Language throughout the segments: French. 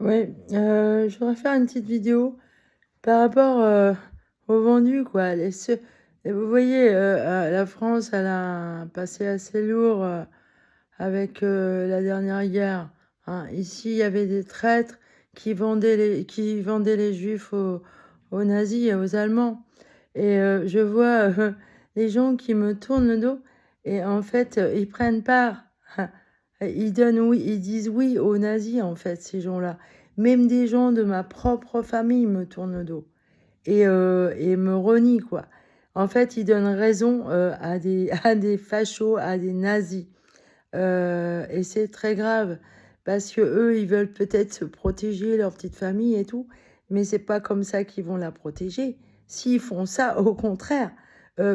Ouais, je voudrais faire une petite vidéo par rapport, aux vendus quoi. Et vous voyez, la France, elle a un passé assez lourd, avec, la dernière guerre, hein. Ici, il y avait des traîtres qui vendaient les juifs aux nazis et aux Allemands. Et je vois, les gens qui me tournent le dos et en fait, ils prennent part. Ils donnent oui, ils disent oui aux nazis, en fait, ces gens-là. Même des gens de ma propre famille me tournent le dos et me renient, quoi. En fait, ils donnent raison, à des à des fachos, à des nazis. Et c'est très grave parce que eux, ils veulent peut-être se protéger leur petite famille et tout, mais c'est pas comme ça qu'ils vont la protéger. S'ils font ça, au contraire,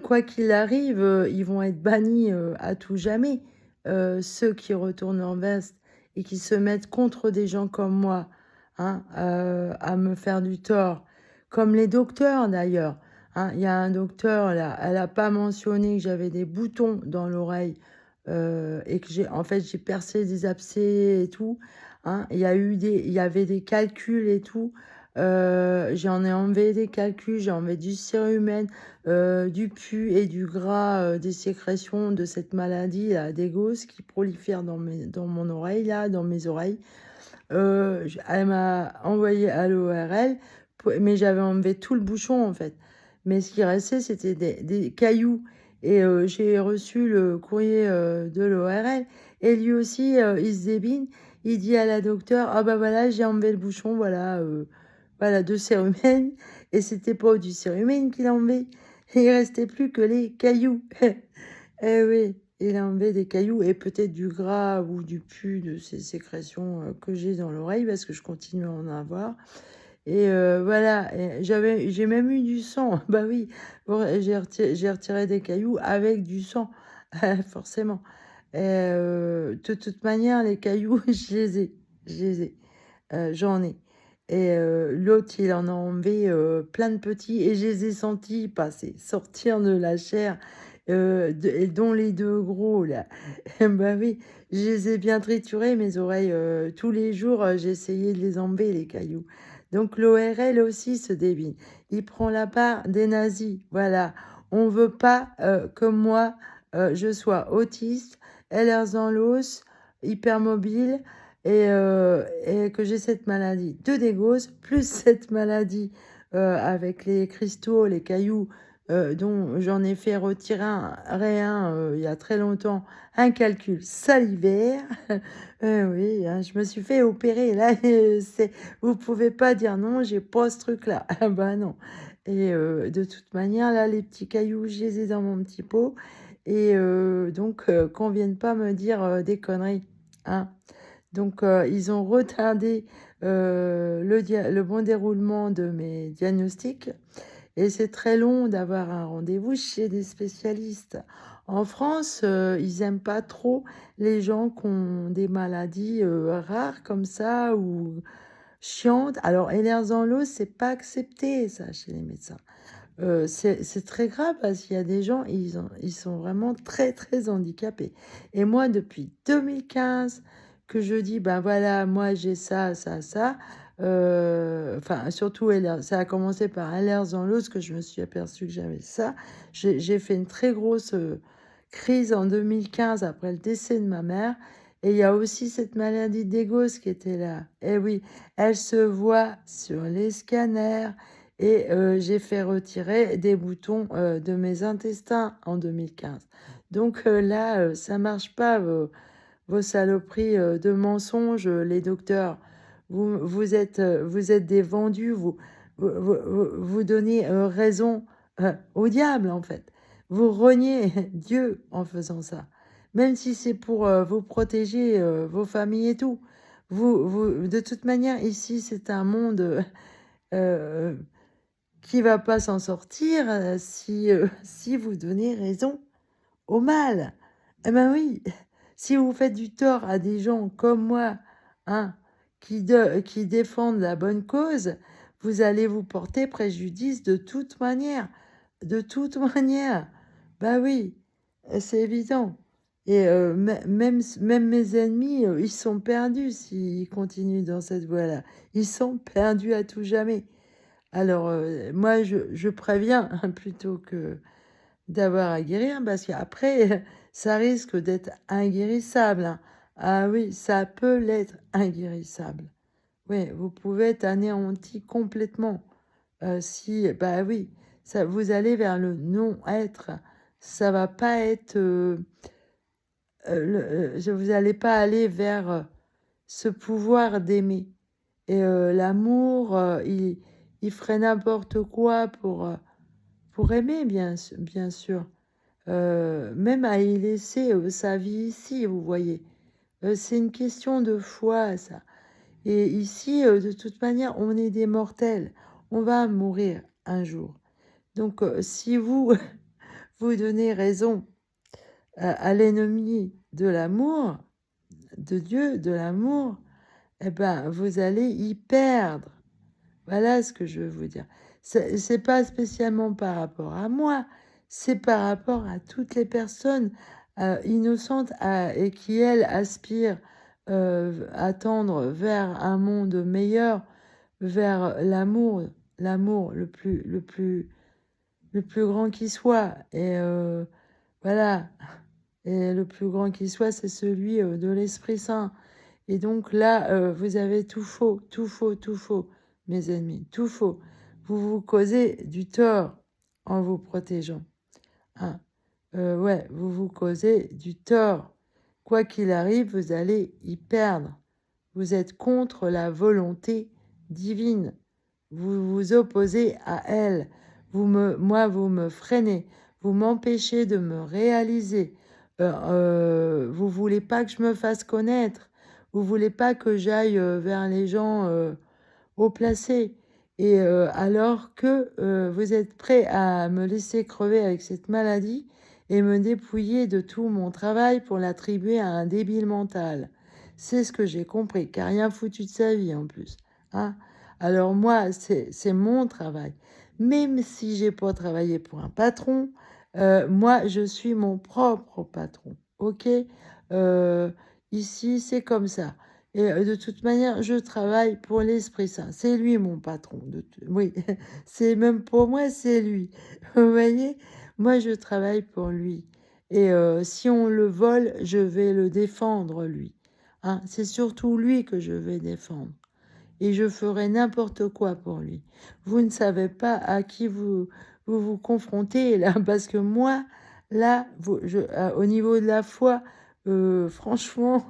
quoi qu'il arrive, ils vont être bannis à tout jamais. Ceux qui retournent leur veste et qui se mettent contre des gens comme moi, hein, à me faire du tort, comme les docteurs d'ailleurs. Hein. Il y a un docteur là, elle n'a pas mentionné que j'avais des boutons dans l'oreille et que j'ai percé des abcès et tout. Hein. Il y avait des calculs et tout. J'en ai enlevé des calculs, j'ai enlevé du cérumen, du pus et du gras, des sécrétions de cette maladie, là, des gosses qui prolifèrent dans mon oreille, là, dans mes oreilles. Elle m'a envoyé à l'ORL, mais j'avais enlevé tout le bouchon en fait. Mais ce qui restait, c'était des cailloux. Et j'ai reçu le courrier de l'ORL. Et lui aussi, il se débine. Il dit à la docteure, ah bah voilà, j'ai enlevé le bouchon, voilà, de cérumen. Et c'était pas du cérumen qu'il a enlevé. Il restait plus que les cailloux. Eh oui, il a enlevé des cailloux et peut-être du gras ou du pus de ces sécrétions que j'ai dans l'oreille parce que je continue à en avoir. Et voilà, et j'ai même eu du sang. Bah oui, bon, j'ai retiré des cailloux avec du sang, forcément. Et de toute manière, les cailloux, je les ai, j'en ai. Et l'autre, il en a enlevé plein de petits et je les ai sentis passer, sortir de la chair, et dont les deux gros, là. Bah oui, je les ai bien triturés, mes oreilles. Tous les jours, j'ai essayé de les enlever, les cailloux. Donc l'ORL aussi se débine. Il prend la part des nazis. Voilà. On veut pas que moi, je sois autiste, Ehlers-Danlos, hypermobile et que j'ai cette maladie de Dégos, plus cette maladie avec les cristaux, les cailloux, dont j'en ai fait retirer un il y a très longtemps, un calcul salivaire. Oui, hein, je me suis fait opérer. Là, vous pouvez pas dire non, j'ai pas ce truc-là. Ah bah non. Et de toute manière, là, les petits cailloux, je les ai dans mon petit pot. Et donc, qu'on vienne pas me dire des conneries. Hein. Donc, ils ont retardé le bon déroulement de mes diagnostics. Et c'est très long d'avoir un rendez-vous chez des spécialistes. En France, ils aiment pas trop les gens qui ont des maladies rares comme ça ou chiantes. Alors, Ehlers-Danlos, c'est pas accepté ça chez les médecins. C'est très grave parce qu'il y a des gens, ils sont vraiment très, très handicapés. Et moi, depuis 2015, que je dis, ben voilà, moi j'ai ça, ça, ça. Enfin, surtout, ça a commencé par Ehlers dans l'os que je me suis aperçue que j'avais ça. J'ai fait une très grosse crise en 2015 après le décès de ma mère. Et il y a aussi cette maladie d'Egos qui était là. Et oui, elle se voit sur les scanners. Et j'ai fait retirer des boutons de mes intestins en 2015. Donc là, ça marche pas, vos saloperies de mensonges, les docteurs. Vous êtes des vendus, vous donnez raison au diable, en fait. Vous reniez Dieu en faisant ça. Même si c'est pour vous protéger, vos familles et tout. De toute manière, ici, c'est un monde euh, qui va pas s'en sortir si vous donnez raison au mal. Eh ben oui, si vous faites du tort à des gens comme moi, hein, qui défendent la bonne cause, vous allez vous porter préjudice de toute manière. De toute manière. Bah oui, c'est évident. Et même mes ennemis, ils sont perdus s'ils continuent dans cette voie-là. Ils sont perdus à tout jamais. Alors, moi, je préviens plutôt que d'avoir à guérir parce qu'après, ça risque d'être inguérissable, hein. Ah oui, ça peut l'être inguérissable. Oui, vous pouvez être anéanti complètement. Si, bah oui, ça, vous allez vers le non-être. Ça va pas être, vous n'allez pas aller vers ce pouvoir d'aimer. Et l'amour, il ferait n'importe quoi pour aimer, bien sûr. Même à y laisser sa vie ici, vous voyez. C'est une question de foi, ça. Et ici, de toute manière, on est des mortels. On va mourir un jour. Donc, si vous, vous donnez raison à l'ennemi de l'amour, de Dieu, de l'amour, eh ben, vous allez y perdre. Voilà ce que je veux vous dire. C'est pas spécialement par rapport à moi, c'est par rapport à toutes les personnes innocentes et qui, elles, aspirent à tendre vers un monde meilleur, vers l'amour le plus grand qui soit. Et voilà. Et le plus grand qui soit, c'est celui de l'Esprit Saint. Et donc là, vous avez tout faux, tout faux, tout faux, mes ennemis, tout faux. Vous vous causez du tort en vous protégeant, hein. Ouais, vous vous causez du tort. Quoi qu'il arrive, vous allez y perdre. Vous êtes contre la volonté divine. Vous vous opposez à elle. Vous me freinez. Vous m'empêchez de me réaliser. Vous voulez pas que je me fasse connaître. Vous voulez pas que j'aille vers les gens haut placés. Et alors que vous êtes prêt à me laisser crever avec cette maladie et me dépouiller de tout mon travail pour l'attribuer à un débile mental. C'est ce que j'ai compris, qui n'a rien foutu de sa vie en plus, hein. Alors moi, c'est mon travail. Même si j'ai pas travaillé pour un patron, moi, je suis mon propre patron, ok? Euh, Ici, c'est comme ça. Et de toute manière, je travaille pour l'Esprit Saint. C'est lui mon patron. Oui, c'est même pour moi, c'est lui. Vous voyez, moi, je travaille pour lui. Et si on le vole, je vais le défendre, lui, hein. C'est surtout lui que je vais défendre. Et je ferai n'importe quoi pour lui. Vous ne savez pas à qui vous confrontez là, parce que moi, là, au niveau de la foi, franchement,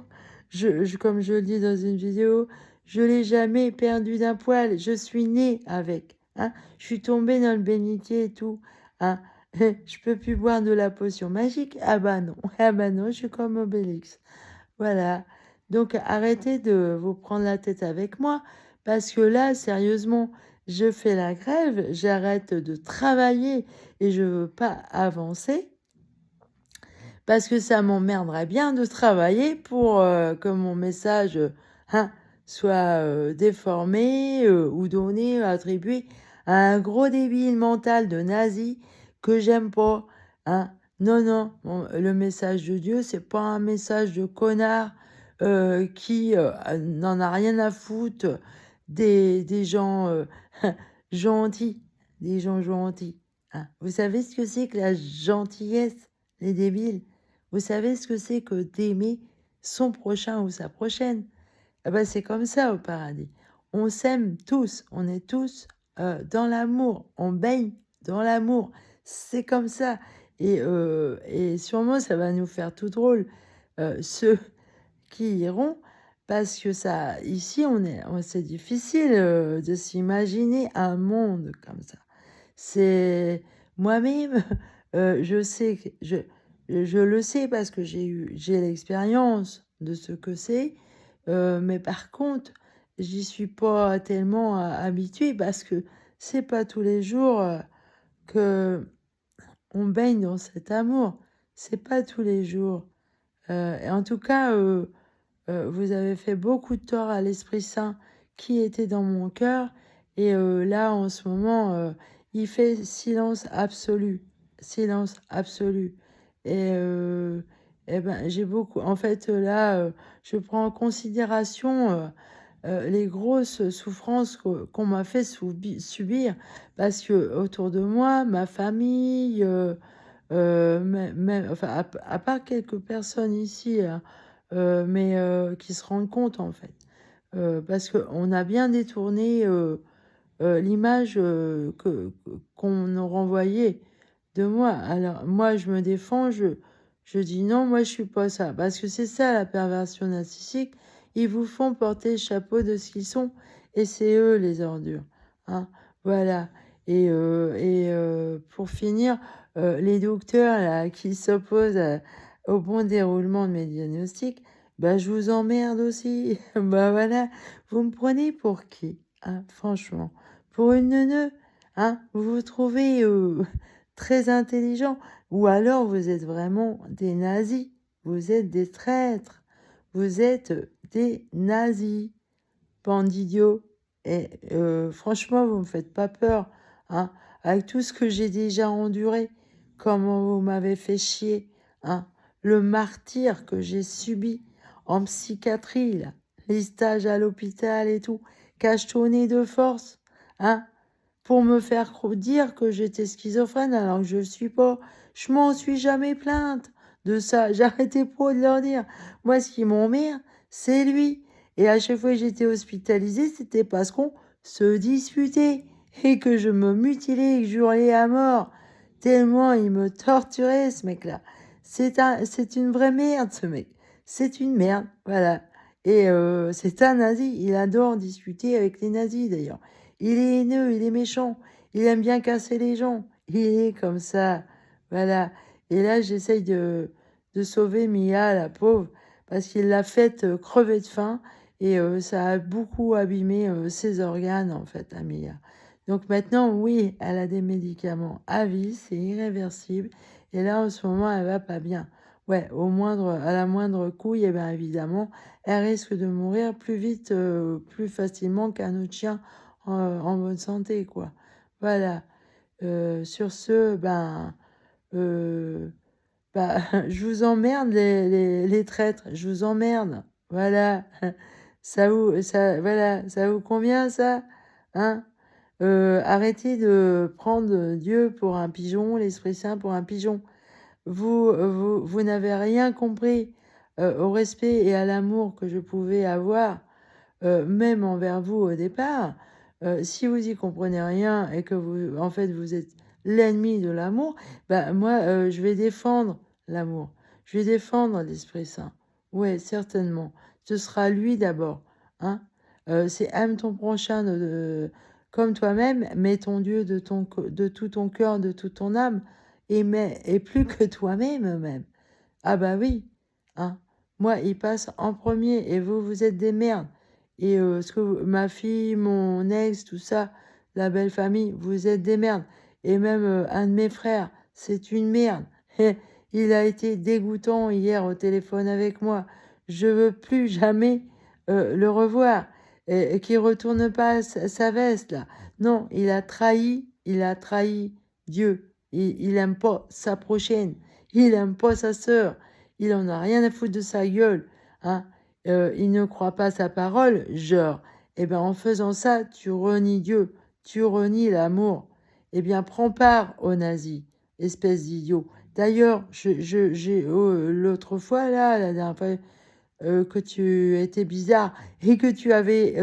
comme je le dis dans une vidéo, je l'ai jamais perdu d'un poil. Je suis née avec, hein. Je suis tombée dans le bénitier et tout, hein. Je peux plus boire de la potion magique. Ah bah non, ah bah non, je suis comme Obélix. Voilà. Donc arrêtez de vous prendre la tête avec moi parce que là, sérieusement, je fais la grève, j'arrête de travailler et je veux pas avancer parce que ça m'emmerderait bien de travailler pour que mon message hein, soit déformé ou donné, attribué à un gros débile mental de nazi que j'aime pas, hein. Non, non, le message de Dieu, c'est pas un message de connard qui n'en a rien à foutre des gens gentils, des gens gentils, hein. Vous savez ce que c'est que la gentillesse, les débiles? Vous savez ce que c'est que d'aimer son prochain ou sa prochaine? Ah ben, c'est comme ça au paradis. On s'aime tous, on est tous dans l'amour, on baigne dans l'amour. C'est comme ça. Et sûrement, ça va nous faire tout drôle, ceux qui iront, parce que ça, ici, c'est difficile de s'imaginer un monde comme ça. C'est moi-même, je sais, je le sais parce que j'ai l'expérience de ce que c'est, mais par contre, j'y suis pas tellement habituée parce que c'est pas tous les jours que on baigne dans cet amour. C'est pas tous les jours. Et en tout cas, vous avez fait beaucoup de tort à l'Esprit Saint qui était dans mon cœur. Et là, en ce moment, il fait silence absolu. Silence absolu. Et eh ben, j'ai beaucoup en fait, là, je prends en considération, les grosses souffrances qu'on m'a fait subir parce que autour de moi, ma famille, enfin, à part quelques personnes ici, hein, mais qui se rendent compte, en fait. Parce qu'on a bien détourné, l'image, qu'on nous renvoyait de moi. Alors moi, je me défends, je dis: «Non, moi, je suis pas ça». Parce que c'est ça la perversion narcissique. Ils vous font porter le chapeau de ce qu'ils sont et c'est eux les ordures, hein. Voilà pour finir, les docteurs là qui s'opposent au bon déroulement de mes diagnostics, bah, je vous emmerde aussi. Bah, voilà, vous me prenez pour qui, hein, franchement? Pour une neuneu, hein? Vous vous trouvez, très intelligent ou alors vous êtes vraiment des nazis. Vous êtes des traîtres. Vous êtes des nazis, bande d'idiots et franchement, vous me faites pas peur, hein? Avec tout ce que j'ai déjà enduré, comment vous m'avez fait chier, hein? Le martyre que j'ai subi en psychiatrie là, les stages à l'hôpital et tout, cachetonnés de force, hein? Pour me faire dire que j'étais schizophrène alors que je le suis pas. Je m'en suis jamais plainte de ça. J'arrêtais pas de leur dire. Moi, ce qui m'emmerde, c'est lui. Et à chaque fois que j'étais hospitalisée, c'était parce qu'on se disputait et que je me mutilais et que j'hurlais à mort. Tellement il me torturait, ce mec-là. C'est une vraie merde, ce mec. C'est une merde, voilà. Et c'est un nazi. Il adore discuter avec les nazis, d'ailleurs. Il est haineux, il est méchant, il aime bien casser les gens. Il est comme ça, voilà. Et là, j'essaye de sauver Mia, la pauvre, parce qu'il l'a faite crever de faim et ça a beaucoup abîmé ses organes, en fait, à Mia. Donc maintenant, oui, elle a des médicaments à vie, c'est irréversible. Et là, en ce moment, elle va pas bien. Ouais, à la moindre couille, eh bien évidemment, elle risque de mourir plus vite, plus facilement qu'un autre chien en bonne santé, quoi. Voilà. Sur ce, euh, bah, je vous emmerde les traîtres, je vous emmerde. Voilà. Ça vous convient, ça? Hein? Arrêtez de prendre Dieu pour un pigeon, l'Esprit Saint pour un pigeon. Vous n'avez rien compris au respect et à l'amour que je pouvais avoir même envers vous au départ, si vous y comprenez rien et que vous, en fait, vous êtes l'ennemi de l'amour, bah moi, je vais défendre l'amour. Je vais défendre l'Esprit Saint. Ouais, certainement. Ce sera lui d'abord, hein. C'est aime ton prochain comme toi-même, mets ton Dieu de tout ton cœur, de toute ton âme, et plus que toi-même même. Ah bah oui, hein. Moi, il passe en premier et vous, vous êtes des merdes. Et ma fille, mon ex, tout ça, la belle famille, vous êtes des merdes. Et même un de mes frères, c'est une merde. Il a été dégoûtant hier au téléphone avec moi. Je veux plus jamais le revoir. Et qu'il retourne pas sa veste là. Non, il a trahi Dieu. Il aime pas sa prochaine. Il aime pas sa sœur. Il en a rien à foutre de sa gueule, hein. Il ne croit pas sa parole, genre. Eh bien, en faisant ça, tu renies Dieu, tu renies l'amour. Eh bien, prends part aux nazis, espèce d'idiot. D'ailleurs, l'autre fois, là, la dernière fois, que tu étais bizarre et que tu avais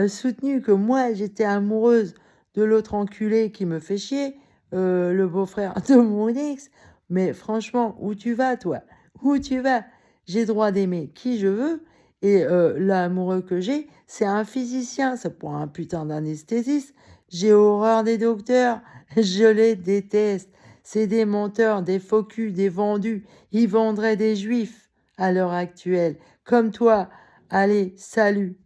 soutenu que moi, j'étais amoureuse de l'autre enculé qui me fait chier, le beau-frère de mon ex. Mais franchement, où tu vas, toi? Où tu vas? J'ai droit d'aimer qui je veux. Et l'amoureux que j'ai, c'est un physicien, c'est pour un putain d'anesthésiste. J'ai horreur des docteurs, je les déteste. C'est des menteurs, des faux culs, des vendus. Ils vendraient des juifs à l'heure actuelle. Comme toi. Allez, salut.